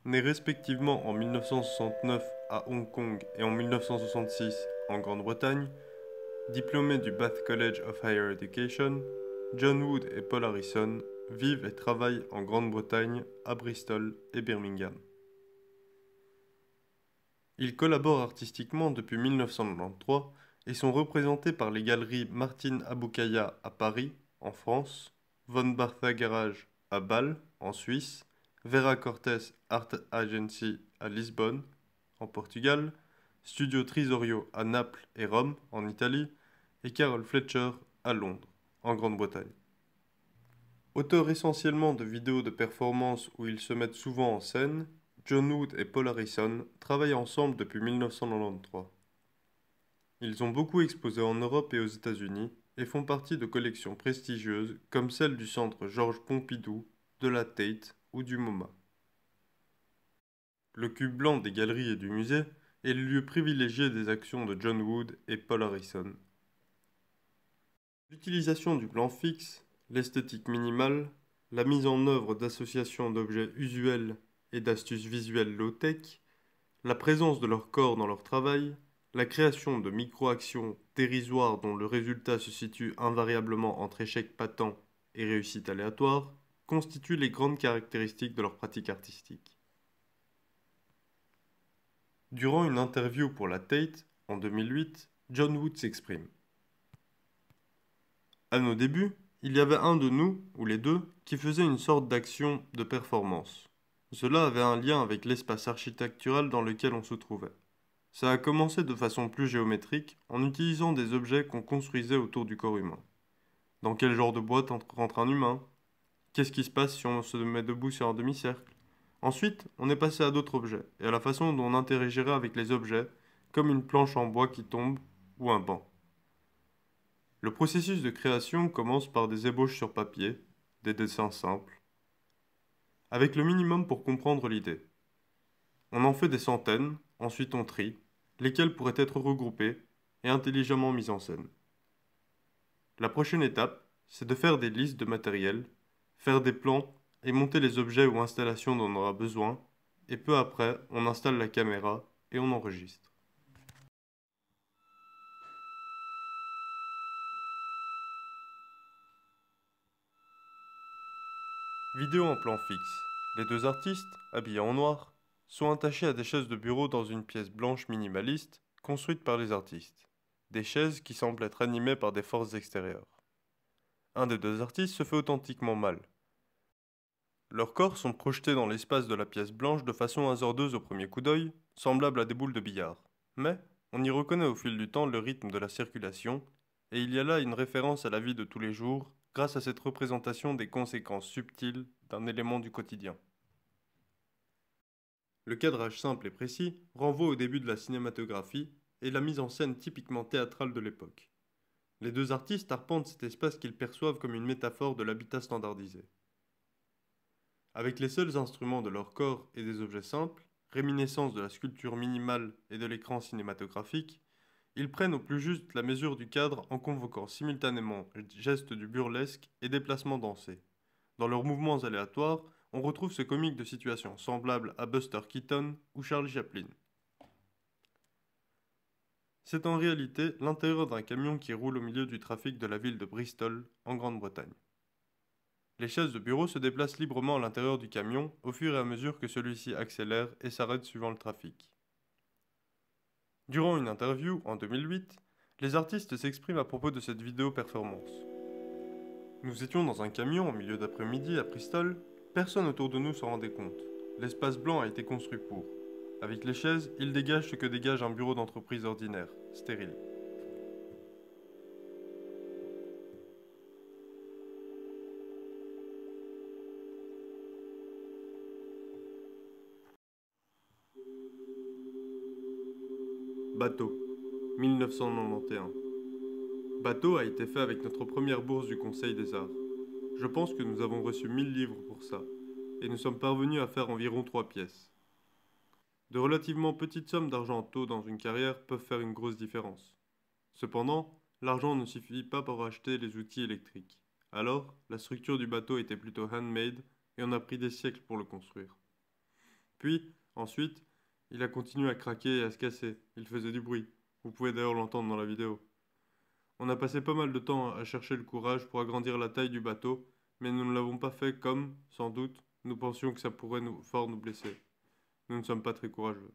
Nés respectivement en 1969 à Hong Kong et en 1966 en Grande-Bretagne, diplômés du Bath College of Higher Education, John Wood et Paul Harrison vivent et travaillent en Grande-Bretagne, à Bristol et Birmingham. Ils collaborent artistiquement depuis 1993 et sont représentés par les galeries Martine Aboukaya à Paris, en France, Von Bartha Garage à Bâle, en Suisse, Vera Cortés Art Agency à Lisbonne, en Portugal, Studio Trisorio à Naples et Rome, en Italie, et Carol Fletcher à Londres, en Grande-Bretagne. Auteurs essentiellement de vidéos de performance où ils se mettent souvent en scène, John Wood et Paul Harrison travaillent ensemble depuis 1993. Ils ont beaucoup exposé en Europe et aux États-Unis et font partie de collections prestigieuses comme celle du Centre Georges Pompidou, de la Tate ou du MoMA. Le cube blanc des galeries et du musée est le lieu privilégié des actions de John Wood et Paul Harrison. L'utilisation du plan fixe, l'esthétique minimale, la mise en œuvre d'associations d'objets usuels et d'astuces visuelles low-tech, la présence de leur corps dans leur travail, la création de micro-actions dérisoires dont le résultat se situe invariablement entre échec patent et réussite aléatoire, constituent les grandes caractéristiques de leur pratique artistique. Durant une interview pour la Tate, en 2008, John Wood s'exprime. À nos débuts, il y avait un de nous, ou les deux, qui faisait une sorte d'action de performance. Cela avait un lien avec l'espace architectural dans lequel on se trouvait. Ça a commencé de façon plus géométrique, en utilisant des objets qu'on construisait autour du corps humain. Dans quel genre de boîte rentre un humain? Qu'est-ce qui se passe si on se met debout sur un demi-cercle? Ensuite, on est passé à d'autres objets, et à la façon dont on interagirait avec les objets, comme une planche en bois qui tombe, ou un banc. Le processus de création commence par des ébauches sur papier, des dessins simples, avec le minimum pour comprendre l'idée. On en fait des centaines, ensuite on trie, lesquels pourraient être regroupés et intelligemment mis en scène. La prochaine étape, c'est de faire des listes de matériel, faire des plans et monter les objets ou installations dont on aura besoin, et peu après, on installe la caméra et on enregistre. Vidéo en plan fixe. Les deux artistes, habillés en noir, sont attachés à des chaises de bureau dans une pièce blanche minimaliste, construite par les artistes. Des chaises qui semblent être animées par des forces extérieures. Un des deux artistes se fait authentiquement mal. Leurs corps sont projetés dans l'espace de la pièce blanche de façon hasardeuse au premier coup d'œil, semblable à des boules de billard. Mais on y reconnaît au fil du temps le rythme de la circulation, et il y a là une référence à la vie de tous les jours, grâce à cette représentation des conséquences subtiles d'un élément du quotidien. Le cadrage simple et précis renvoie au début de la cinématographie et la mise en scène typiquement théâtrale de l'époque. Les deux artistes arpentent cet espace qu'ils perçoivent comme une métaphore de l'habitat standardisé. Avec les seuls instruments de leur corps et des objets simples, réminiscence de la sculpture minimale et de l'écran cinématographique, ils prennent au plus juste la mesure du cadre en convoquant simultanément gestes du burlesque et déplacements dansés. Dans leurs mouvements aléatoires, on retrouve ce comique de situation semblable à Buster Keaton ou Charlie Chaplin. C'est en réalité l'intérieur d'un camion qui roule au milieu du trafic de la ville de Bristol, en Grande-Bretagne. Les chaises de bureau se déplacent librement à l'intérieur du camion au fur et à mesure que celui-ci accélère et s'arrête suivant le trafic. Durant une interview en 2008, les artistes s'expriment à propos de cette vidéo performance. Nous étions dans un camion en milieu d'après-midi à Bristol, personne autour de nous s'en rendait compte. L'espace blanc a été construit pour. Avec les chaises, il dégage ce que dégage un bureau d'entreprise ordinaire, stérile. Bateau, 1991. Bateau a été fait avec notre première bourse du Conseil des Arts. Je pense que nous avons reçu 1000 livres pour ça, et nous sommes parvenus à faire environ 3 pièces. De relativement petites sommes d'argent tôt dans une carrière peuvent faire une grosse différence. Cependant, l'argent ne suffit pas pour acheter les outils électriques. Alors, la structure du bateau était plutôt handmade et on a pris des siècles pour le construire. Puis, ensuite, il a continué à craquer et à se casser. Il faisait du bruit. Vous pouvez d'ailleurs l'entendre dans la vidéo. On a passé pas mal de temps à chercher le courage pour agrandir la taille du bateau, mais nous ne l'avons pas fait comme, sans doute, nous pensions que ça pourrait fort nous blesser. Nous ne sommes pas très courageux.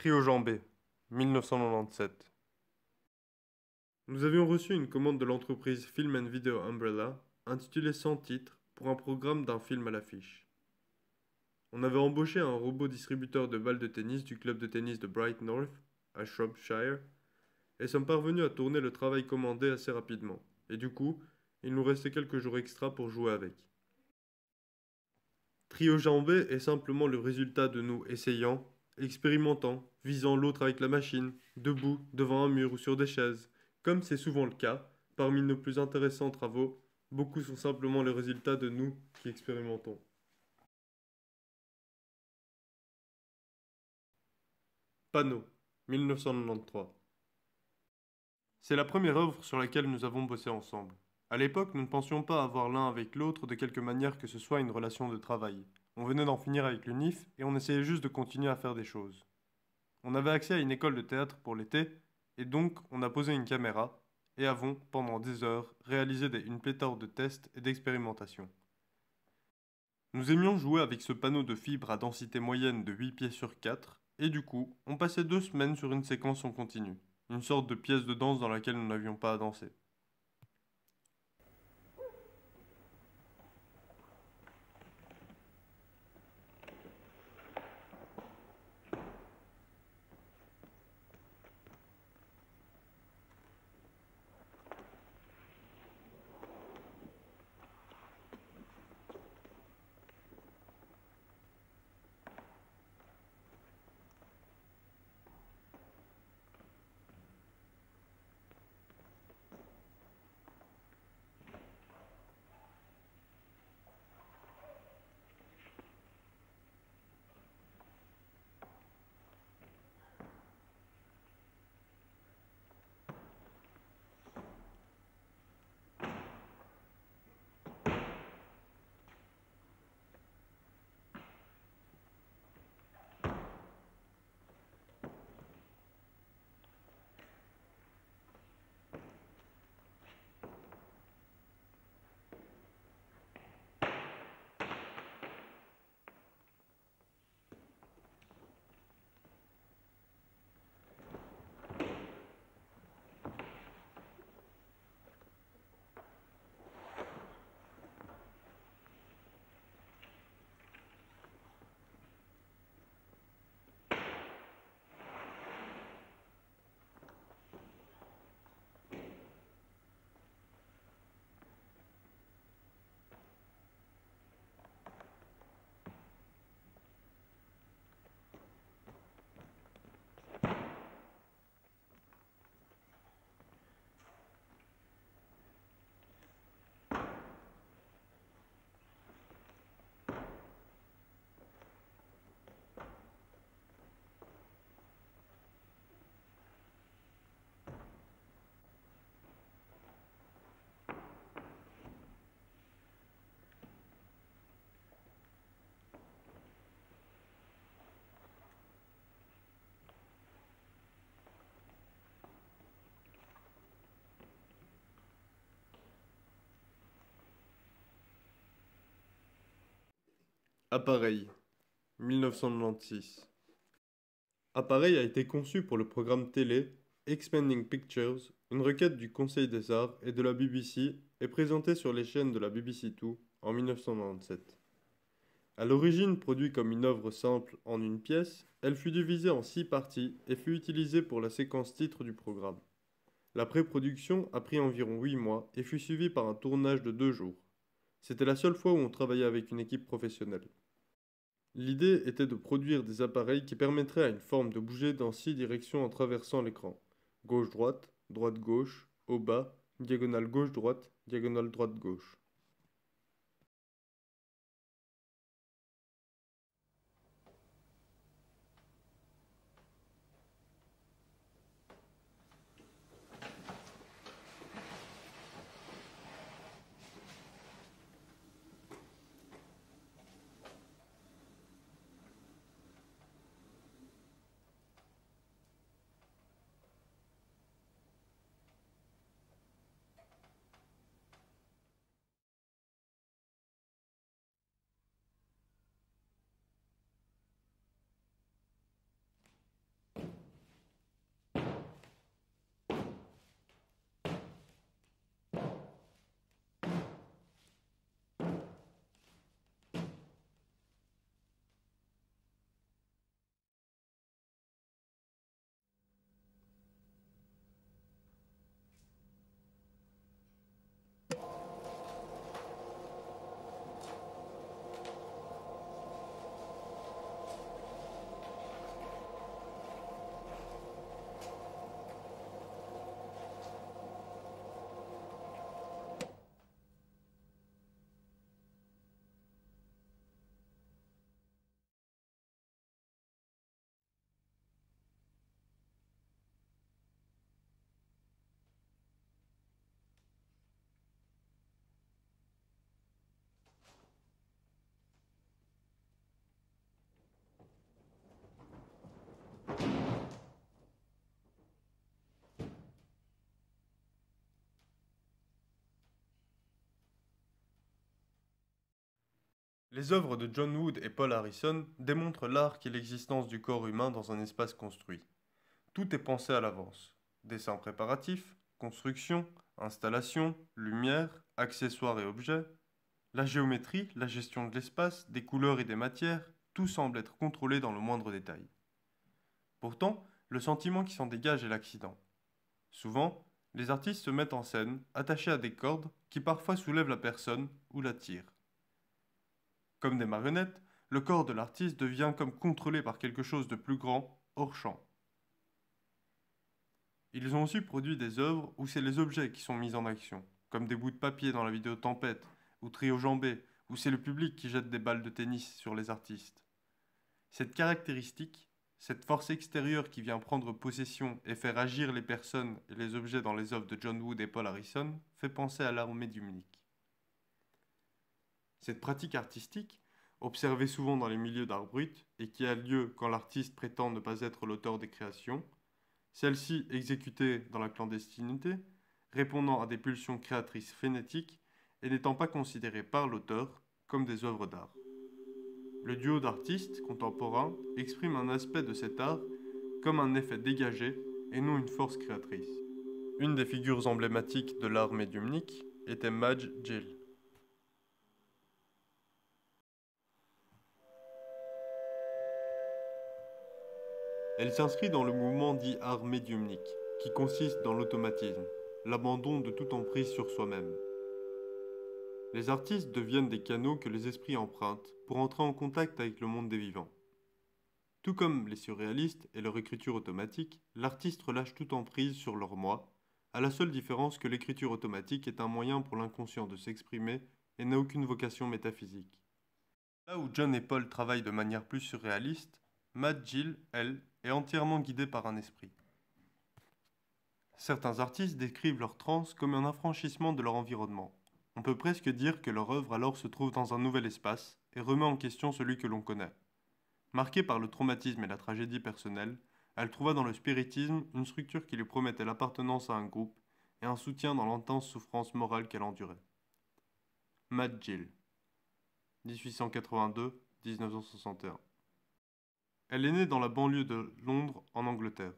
Trio Jambé, 1997. Nous avions reçu une commande de l'entreprise Film and Video Umbrella, intitulée Sans titre, pour un programme d'un film à l'affiche. On avait embauché un robot distributeur de balles de tennis du club de tennis de Bright North, à Shropshire, et sommes parvenus à tourner le travail commandé assez rapidement. Et du coup, il nous restait quelques jours extra pour jouer avec. Trio jambé est simplement le résultat de nous essayant, expérimentant, visant l'autre avec la machine, debout, devant un mur ou sur des chaises. Comme c'est souvent le cas, parmi nos plus intéressants travaux, beaucoup sont simplement le résultat de nous qui expérimentons. Panneau, 1993. C'est la première œuvre sur laquelle nous avons bossé ensemble. À l'époque, nous ne pensions pas avoir l'un avec l'autre de quelque manière que ce soit une relation de travail. On venait d'en finir avec le NIF et on essayait juste de continuer à faire des choses. On avait accès à une école de théâtre pour l'été, et donc on a posé une caméra, et avons, pendant des heures, réalisé une pléthore de tests et d'expérimentations. Nous aimions jouer avec ce panneau de fibres à densité moyenne de 8 pieds sur 4, et du coup, on passait 2 semaines sur une séquence en continu, une sorte de pièce de danse dans laquelle nous n'avions pas à danser. Appareil, 1996. Appareil a été conçu pour le programme télé Expanding Pictures, une requête du Conseil des Arts et de la BBC et présenté sur les chaînes de la BBC Two en 1997. À l'origine produit comme une œuvre simple en une pièce, elle fut divisée en 6 parties et fut utilisée pour la séquence titre du programme. La pré-production a pris environ 8 mois et fut suivie par un tournage de 2 jours. C'était la seule fois où on travaillait avec une équipe professionnelle. L'idée était de produire des appareils qui permettraient à une forme de bouger dans 6 directions en traversant l'écran. Gauche-droite, droite-gauche, haut bas, diagonale gauche-droite, diagonale droite-gauche. Les œuvres de John Wood et Paul Harrison démontrent l'art qu'est l'existence du corps humain dans un espace construit. Tout est pensé à l'avance. Dessin préparatif, construction, installation, lumière, accessoires et objets. La géométrie, la gestion de l'espace, des couleurs et des matières, tout semble être contrôlé dans le moindre détail. Pourtant, le sentiment qui s'en dégage est l'accident. Souvent, les artistes se mettent en scène, attachés à des cordes qui parfois soulèvent la personne ou la tirent. Comme des marionnettes, le corps de l'artiste devient comme contrôlé par quelque chose de plus grand, hors champ. Ils ont aussi produit des œuvres où c'est les objets qui sont mis en action, comme des bouts de papier dans la vidéo Tempête, ou Trio Jambé, où c'est le public qui jette des balles de tennis sur les artistes. Cette caractéristique, cette force extérieure qui vient prendre possession et faire agir les personnes et les objets dans les œuvres de John Wood et Paul Harrison, fait penser à l'art médiumnique. Cette pratique artistique, observée souvent dans les milieux d'art brut et qui a lieu quand l'artiste prétend ne pas être l'auteur des créations, celle-ci exécutée dans la clandestinité, répondant à des pulsions créatrices frénétiques et n'étant pas considérée par l'auteur comme des œuvres d'art. Le duo d'artistes contemporains exprime un aspect de cet art comme un effet dégagé et non une force créatrice. Une des figures emblématiques de l'art médiumnique était Madge Gill. Elle s'inscrit dans le mouvement dit art médiumnique, qui consiste dans l'automatisme, l'abandon de toute emprise sur soi-même. Les artistes deviennent des canaux que les esprits empruntent pour entrer en contact avec le monde des vivants. Tout comme les surréalistes et leur écriture automatique, l'artiste relâche toute emprise sur leur moi, à la seule différence que l'écriture automatique est un moyen pour l'inconscient de s'exprimer et n'a aucune vocation métaphysique. Là où John et Paul travaillent de manière plus surréaliste, Matt Gill, elle, est entièrement guidée par un esprit. Certains artistes décrivent leur transe comme un affranchissement de leur environnement. On peut presque dire que leur œuvre alors se trouve dans un nouvel espace et remet en question celui que l'on connaît. Marquée par le traumatisme et la tragédie personnelle, elle trouva dans le spiritisme une structure qui lui promettait l'appartenance à un groupe et un soutien dans l'intense souffrance morale qu'elle endurait. Matt Gill, 1882-1961. Elle est née dans la banlieue de Londres, en Angleterre.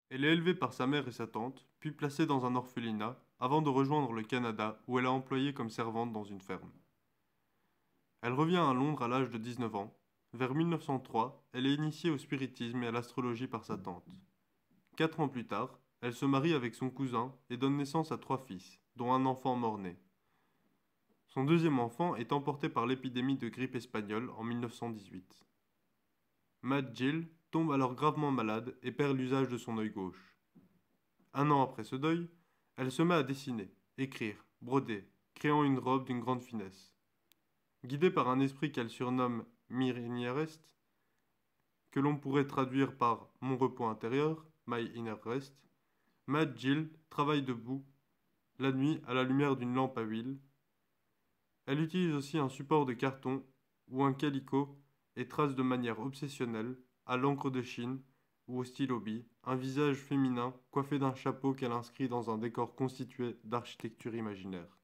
Elle est élevée par sa mère et sa tante, puis placée dans un orphelinat, avant de rejoindre le Canada où elle a employé comme servante dans une ferme. Elle revient à Londres à l'âge de 19 ans. Vers 1903, elle est initiée au spiritisme et à l'astrologie par sa tante. 4 ans plus tard, elle se marie avec son cousin et donne naissance à 3 fils, dont un enfant mort-né. Son deuxième enfant est emporté par l'épidémie de grippe espagnole en 1918. Mad Gill tombe alors gravement malade et perd l'usage de son œil gauche. Un an après ce deuil, elle se met à dessiner, écrire, broder, créant une robe d'une grande finesse. Guidée par un esprit qu'elle surnomme Miriniarest, que l'on pourrait traduire par mon repos intérieur, My Inner Rest, Mad Gill travaille debout, la nuit à la lumière d'une lampe à huile. Elle utilise aussi un support de carton ou un calicot et trace de manière obsessionnelle, à l'encre de Chine ou au stylo bille, un visage féminin coiffé d'un chapeau qu'elle inscrit dans un décor constitué d'architecture imaginaire.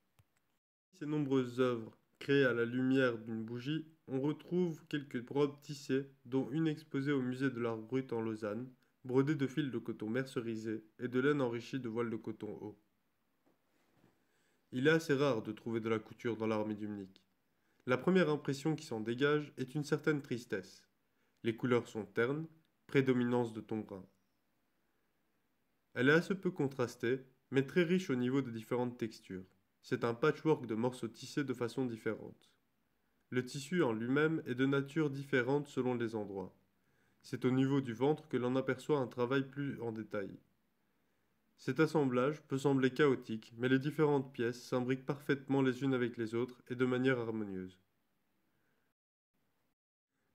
Ces nombreuses œuvres créées à la lumière d'une bougie, on retrouve quelques robes tissées, dont une exposée au musée de l'art brut en Lausanne, brodée de fils de coton mercerisé et de laine enrichie de voiles de coton haut. Il est assez rare de trouver de la couture dans l'art médiumnique. La première impression qui s'en dégage est une certaine tristesse. Les couleurs sont ternes, prédominance de ton brun. Elle est assez peu contrastée, mais très riche au niveau des différentes textures. C'est un patchwork de morceaux tissés de façon différente. Le tissu en lui-même est de nature différente selon les endroits. C'est au niveau du ventre que l'on aperçoit un travail plus en détail. Cet assemblage peut sembler chaotique, mais les différentes pièces s'imbriquent parfaitement les unes avec les autres et de manière harmonieuse.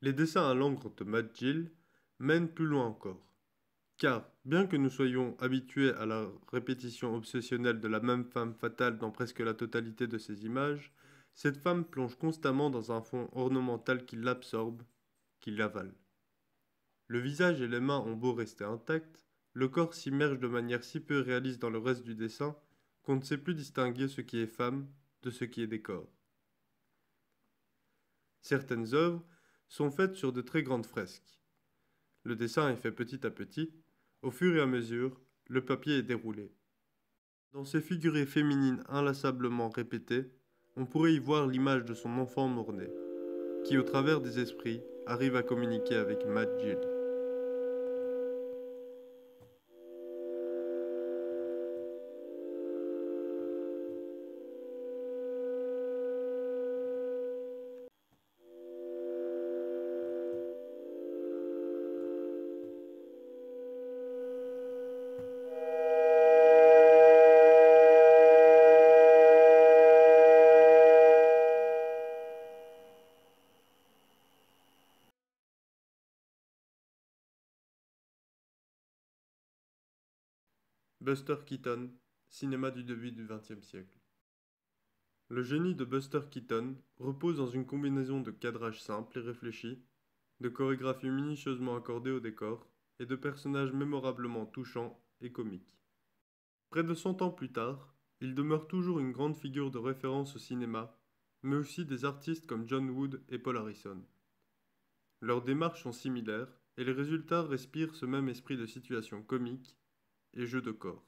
Les dessins à l'encre de Matt Gill mènent plus loin encore. Car, bien que nous soyons habitués à la répétition obsessionnelle de la même femme fatale dans presque la totalité de ses images, cette femme plonge constamment dans un fond ornemental qui l'absorbe, qui l'avale. Le visage et les mains ont beau rester intacts, le corps s'immerge de manière si peu réaliste dans le reste du dessin qu'on ne sait plus distinguer ce qui est femme de ce qui est décor. Certaines œuvres sont faites sur de très grandes fresques. Le dessin est fait petit à petit. Au fur et à mesure, le papier est déroulé. Dans ces figurées féminines inlassablement répétées, on pourrait y voir l'image de son enfant mort-né, qui, au travers des esprits, arrive à communiquer avec Mad Gill. Buster Keaton, cinéma du début du XXe siècle. Le génie de Buster Keaton repose dans une combinaison de cadrage simple et réfléchi, de chorégraphie minutieusement accordée au décor, et de personnages mémorablement touchants et comiques. Près de 100 ans plus tard, il demeure toujours une grande figure de référence au cinéma, mais aussi des artistes comme John Wood et Paul Harrison. Leurs démarches sont similaires, et les résultats respirent ce même esprit de situation comique et jeu de corps.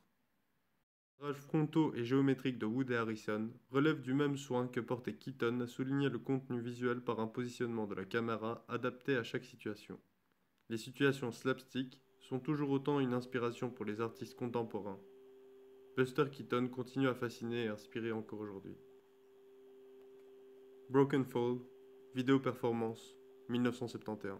Les cadrages frontaux et géométriques de Wood et Harrison relèvent du même soin que portait Keaton à souligner le contenu visuel par un positionnement de la caméra adapté à chaque situation. Les situations slapstick sont toujours autant une inspiration pour les artistes contemporains. Buster Keaton continue à fasciner et inspirer encore aujourd'hui. Broken Fall, vidéo performance, 1971.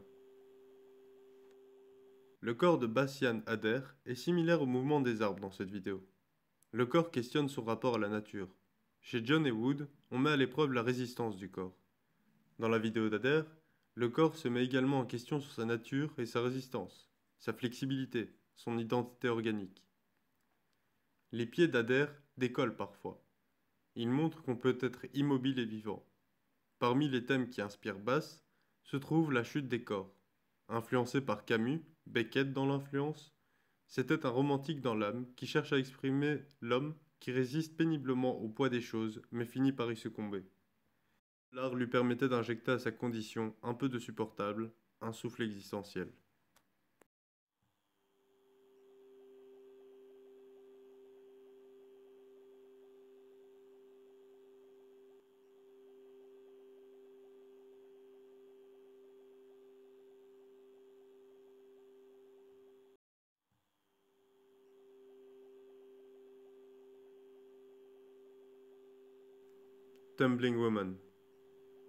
Le corps de Bastian Hader est similaire au mouvement des arbres dans cette vidéo. Le corps questionne son rapport à la nature. Chez John et Wood, on met à l'épreuve la résistance du corps. Dans la vidéo d'Hader, le corps se met également en question sur sa nature et sa résistance, sa flexibilité, son identité organique. Les pieds d'Hader décollent parfois. Ils montrent qu'on peut être immobile et vivant. Parmi les thèmes qui inspirent Bass se trouve la chute des corps. Influencé par Camus, Beckett dans l'influence, c'était un romantique dans l'âme qui cherche à exprimer l'homme qui résiste péniblement au poids des choses mais finit par y succomber. L'art lui permettait d'injecter à sa condition un peu de supportable, un souffle existentiel. Tumbling Woman.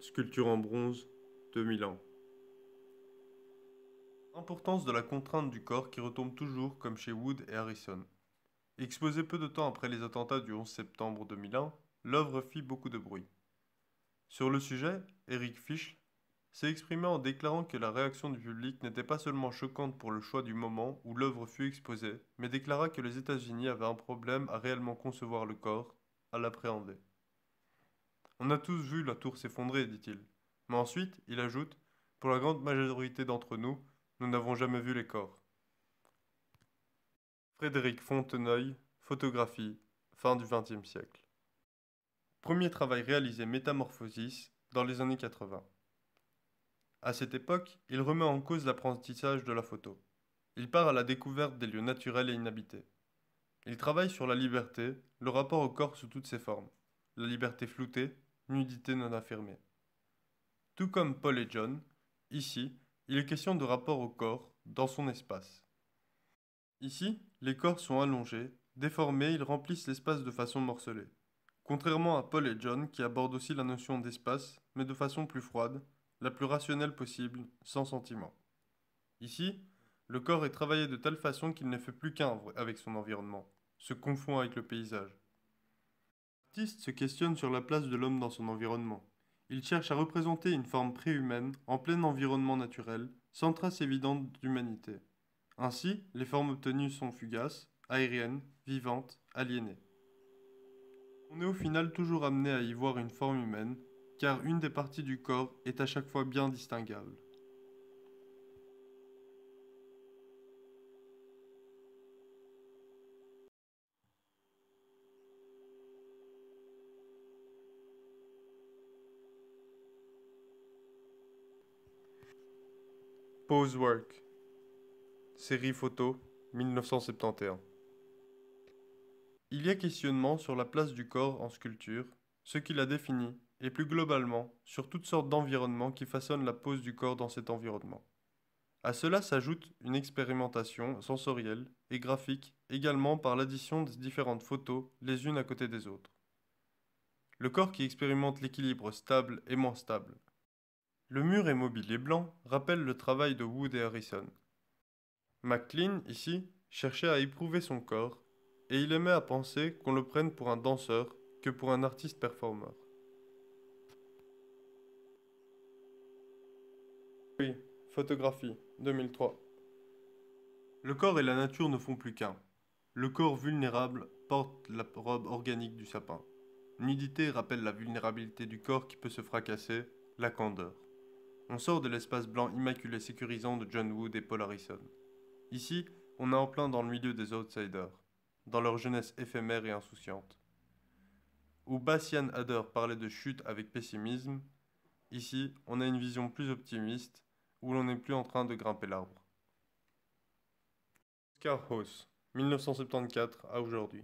Sculpture en bronze, 2000 ans. Importance de la contrainte du corps qui retombe toujours comme chez Wood et Harrison. Exposée peu de temps après les attentats du 11 septembre 2001, l'œuvre fit beaucoup de bruit. Sur le sujet, Eric Fischl s'est exprimé en déclarant que la réaction du public n'était pas seulement choquante pour le choix du moment où l'œuvre fut exposée, mais déclara que les États-Unis avaient un problème à réellement concevoir le corps, à l'appréhender. On a tous vu la tour s'effondrer, dit-il. Mais ensuite, il ajoute, pour la grande majorité d'entre nous, nous n'avons jamais vu les corps. Frédéric Fonteneuil, photographie, fin du XXe siècle. Premier travail réalisé Métamorphosis dans les années 80. À cette époque, il remet en cause l'apprentissage de la photo. Il part à la découverte des lieux naturels et inhabités. Il travaille sur la liberté, le rapport au corps sous toutes ses formes, la liberté floutée, nudité non affirmée. Tout comme Paul et John, ici, il est question de rapport au corps, dans son espace. Ici, les corps sont allongés, déformés, ils remplissent l'espace de façon morcelée. Contrairement à Paul et John, qui abordent aussi la notion d'espace, mais de façon plus froide, la plus rationnelle possible, sans sentiment. Ici, le corps est travaillé de telle façon qu'il ne fait plus qu'un avec son environnement, se confond avec le paysage. L'artiste se questionne sur la place de l'homme dans son environnement. Il cherche à représenter une forme préhumaine, en plein environnement naturel, sans trace évidente d'humanité. Ainsi, les formes obtenues sont fugaces, aériennes, vivantes, aliénées. On est au final toujours amené à y voir une forme humaine, car une des parties du corps est à chaque fois bien distinguable. Pose Work. Série photo, 1971. Il y a questionnement sur la place du corps en sculpture, ce qui la définit, et plus globalement, sur toutes sortes d'environnements qui façonnent la pose du corps dans cet environnement. À cela s'ajoute une expérimentation sensorielle et graphique, également par l'addition des différentes photos les unes à côté des autres. Le corps qui expérimente l'équilibre stable et moins stable. Le mur est mobile et blanc rappelle le travail de Wood et Harrison. McLean, ici, cherchait à éprouver son corps, et il aimait à penser qu'on le prenne pour un danseur que pour un artiste performeur. Oui, photographie, 2003. Le corps et la nature ne font plus qu'un. Le corps vulnérable porte la robe organique du sapin. Nudité rappelle la vulnérabilité du corps qui peut se fracasser, la candeur. On sort de l'espace blanc immaculé sécurisant de John Wood et Paul Harrison. Ici, on est en plein dans le milieu des outsiders, dans leur jeunesse éphémère et insouciante. Où Bastian Hader parlait de chute avec pessimisme, ici, on a une vision plus optimiste, où l'on n'est plus en train de grimper l'arbre. Oscar Hauss, 1974 à aujourd'hui.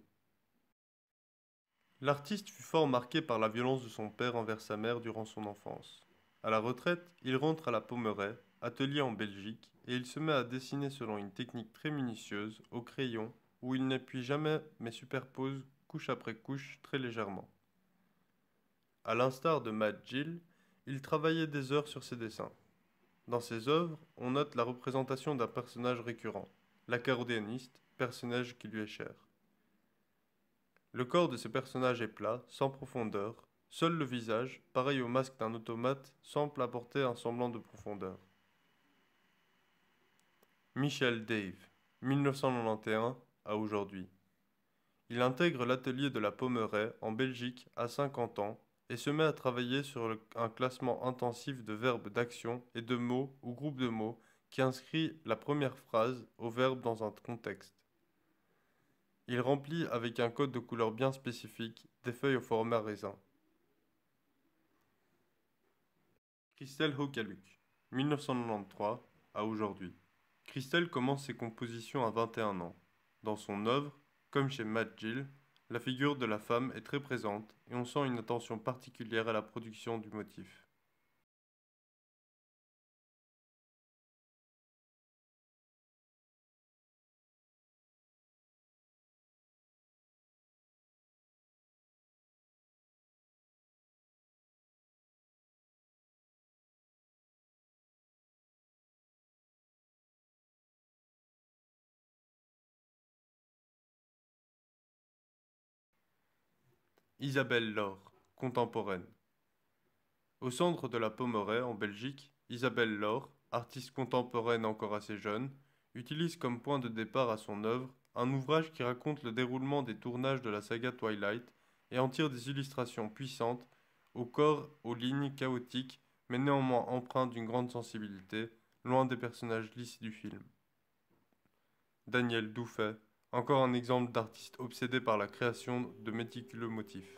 L'artiste fut fort marqué par la violence de son père envers sa mère durant son enfance. À la retraite, il rentre à la Pommeraye, atelier en Belgique, et il se met à dessiner selon une technique très minutieuse, au crayon, où il n'appuie jamais mais superpose couche après couche très légèrement. À l'instar de Matt Gill, il travaillait des heures sur ses dessins. Dans ses œuvres, on note la représentation d'un personnage récurrent, l'accordéoniste, personnage qui lui est cher. Le corps de ce personnage est plat, sans profondeur. Seul le visage, pareil au masque d'un automate, semble apporter un semblant de profondeur. Michel Dave, 1991 à aujourd'hui. Il intègre l'atelier de la Pommeraye en Belgique à 50 ans et se met à travailler sur un classement intensif de verbes d'action et de mots ou groupes de mots qui inscrit la première phrase au verbe dans un contexte. Il remplit avec un code de couleur bien spécifique des feuilles au format raisin. Christelle Haucaluc, 1993 à aujourd'hui. Christelle commence ses compositions à 21 ans. Dans son œuvre, comme chez Matt Gill, la figure de la femme est très présente et on sent une attention particulière à la production du motif. Isabelle Laure, contemporaine. Au centre de la Pommerais, en Belgique, Isabelle Laure, artiste contemporaine encore assez jeune, utilise comme point de départ à son œuvre un ouvrage qui raconte le déroulement des tournages de la saga Twilight et en tire des illustrations puissantes, au corps, aux lignes chaotiques, mais néanmoins empreintes d'une grande sensibilité, loin des personnages lisses du film. Daniel Douffet, encore un exemple d'artiste obsédé par la création de méticuleux motifs.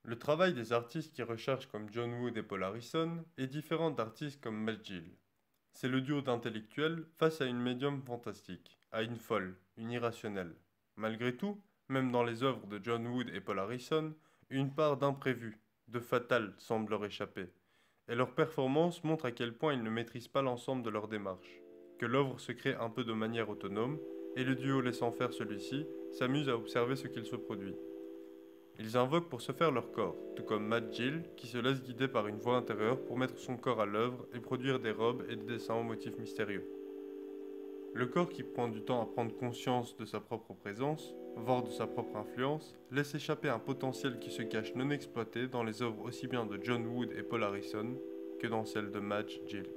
Le travail des artistes qui recherchent comme John Wood et Paul Harrison est différent d'artistes comme Matt Gill. C'est le duo d'intellectuels face à une médium fantastique, à une folle, une irrationnelle. Malgré tout, même dans les œuvres de John Wood et Paul Harrison, une part d'imprévu, de fatal semble leur échapper, et leur performance montre à quel point ils ne maîtrisent pas l'ensemble de leur démarche, que l'œuvre se crée un peu de manière autonome, et le duo laissant faire celui-ci s'amuse à observer ce qu'il se produit. Ils invoquent pour ce faire leur corps, tout comme Matt Gill, qui se laisse guider par une voix intérieure pour mettre son corps à l'œuvre et produire des robes et des dessins aux motifs mystérieux. Le corps qui prend du temps à prendre conscience de sa propre présence, voire de sa propre influence, laisse échapper un potentiel qui se cache non exploité dans les œuvres aussi bien de John Wood et Paul Harrison que dans celles de Matt Gill.